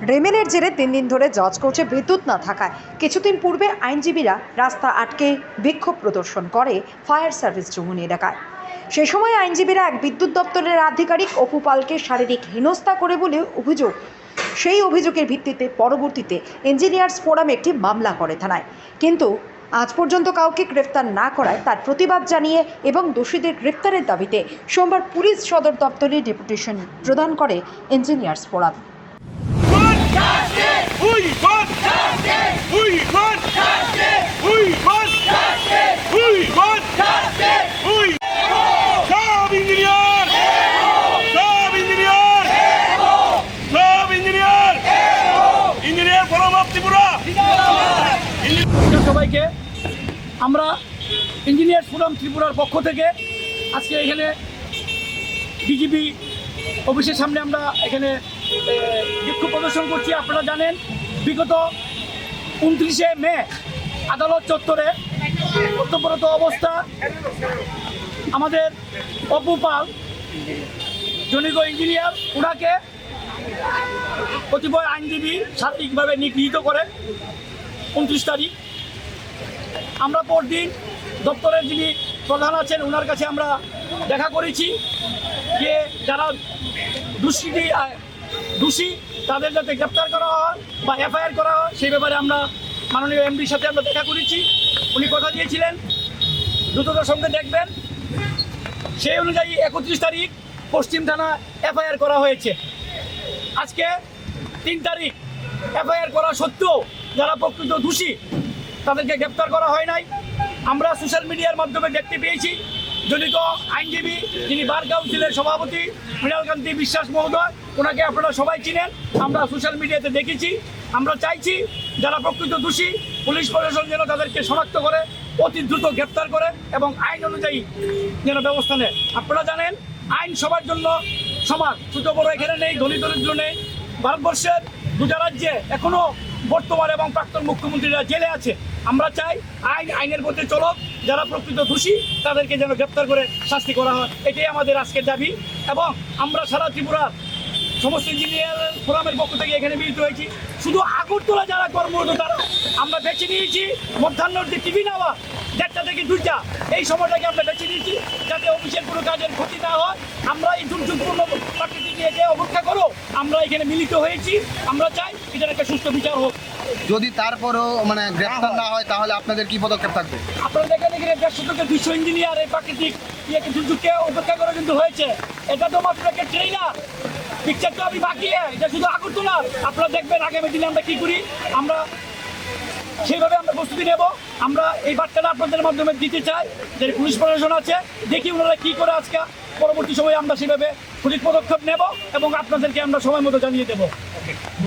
রেমেলের জেরে 3 দিন ধরে জজ কোর্টে বিদ্যুৎ না থাকায় কিছুদিন পূর্বে আইনজীবীরা রাস্তা আটকে বিক্ষোভ প্রদর্শন করে ফায়ার সার্ভিস চৌমুহনী এলাকায়। সেই সময় আইনজীবীরা এক বিদ্যুৎ দপ্তরের আধিকারিক অপু পালকে শারীরিক হেনস্থা করে বলে অভিযোগ। সেই অভিযোগের ভিত্তিতে পরবর্তীতে ইঞ্জিনিয়ার্স ফোরাম একটি মামলা করে থানায়, কিন্তু আজ পর্যন্ত কাউকে গ্রেফতার না করায় তার প্রতিবাদ জানিয়ে এবং দোষীদের গ্রেফতারের দাবিতে সোমবার পুলিশ সদর দপ্তরে ডেপুটেশন প্রদান করে ইঞ্জিনিয়ার্স ফোরাম। সবাইকে আমরা ইঞ্জিনিয়ার্স ফোরাম ত্রিপুরার পক্ষ থেকে আজকে এখানে ডিজিপি অফিসের সামনে আমরা এখানে বিক্ষোভ প্রদর্শন করছি। আপনারা জানেন বিগত 29শে মে আদালত চত্বরে কর্তব্যরত অবস্থা আমাদের অপু পাল জনৈক ইঞ্জিনিয়ার, ওনাকে কতিপয় আইনজীবী শারীরিকভাবে নিগৃহীত করে 29 তারিখ। আমরা পরদিন দপ্তরের যিনি প্রধান আছেন ওনার কাছে আমরা দেখা করেছি যে যারা দোষী তাদের যাতে গ্রেপ্তার করা হয় বা এফআইআর করা হয় সেই ব্যাপারে আমরা মাননীয় এমডির সাথে আমরা দেখা করেছি। উনি কথা দিয়েছিলেন দ্রুততার সঙ্গে দেখবেন। সেই অনুযায়ী 31 তারিখ পশ্চিম থানা এফআইআর করা হয়েছে। আজকে 3 তারিখ এফআইআর করা সত্ত্বেও যারা প্রকৃত দোষী তাদেরকে গ্রেপ্তার করা হয় নাই। আমরা সোশ্যাল মিডিয়ার মাধ্যমে দেখতে পেয়েছি জনিত আইনজীবী যিনি বার কাউন্সিলের সভাপতি মৃণালকান্তি বিশ্বাস মহোদয়, ওনাকে আপনারা সবাই চিনেন, আমরা সোশ্যাল মিডিয়াতে দেখেছি। আমরা চাইছি যারা প্রকৃত দোষী পুলিশ প্রশাসন যেন তাদেরকে শনাক্ত করে অতি দ্রুত গ্রেপ্তার করে এবং আইন অনুযায়ী যেন ব্যবস্থা নেয়। আপনারা জানেন আইন সবার জন্য সমান, ছোট বড় এখানে নেই, ধনী দরিদ্র নেই। ভারতবর্ষের 2টা রাজ্যে এখনো বর্তমান এবং প্রাক্তন মুখ্যমন্ত্রীরা জেলে আছে। আমরা চাই আইনের পথে চলক, যারা প্রকৃত দোষী তাদেরকে যেন গ্রেপ্তার করে শাস্তি করা হয়, এটাই আমাদের আজকের দাবি। এবং আমরা সারা ত্রিপুরার সমস্ত ইঞ্জিনিয়ার ফোরামের পক্ষ থেকে এখানে মিলিত হয়েছি। শুধু আগরতলা যারা কর্মরত তারা আমরা বেছে নিয়েছি মধ্যাহ্নের যে টিফিন আওয়ার 1টা থেকে 2টা, এই সময়টাকে আমরা বেছে নিয়েছি যাতে অফিসের কোনো কাজের ক্ষতি না হয়। আমরা এই দুর্যোগপূর্ণ প্রাকৃতিক একে অপেক্ষা করো আমরা এখানে মিলিত হয়েছি। আমরা চাই এটার একটা সুস্থ বিচার হোক। যদি তারপরও গ্রেফতার না হয় তাহলে আপনাদের কি পদক্ষেপ থাকবে? আপনারা দেখেন এখানে 150 থেকে 200 ইঞ্জিনিয়ার এই প্রাকৃতিক দুর্যোগকে অপেক্ষা করে কিন্তু হয়েছে। এটা তো মাত্র একটা ট্রেইলার, পিকচার তো আমি বাকি, এটা শুধু আগরতলার। আপনারা দেখবেন আগামী দিনে আমরা কি করি, আমরা সেইভাবে আমরা প্রস্তুতি নেব। আমরা এই বার্তাটা আপনাদের মাধ্যমে দিতে চাই যে পুলিশ প্রশাসন আছে, দেখি ওনারা কি করে আজকে পরবর্তী সময়ে আমরা সেভাবে সঠিক পদক্ষেপ নেব এবং আপনাদেরকে আমরা সময় মতো জানিয়ে দেবো।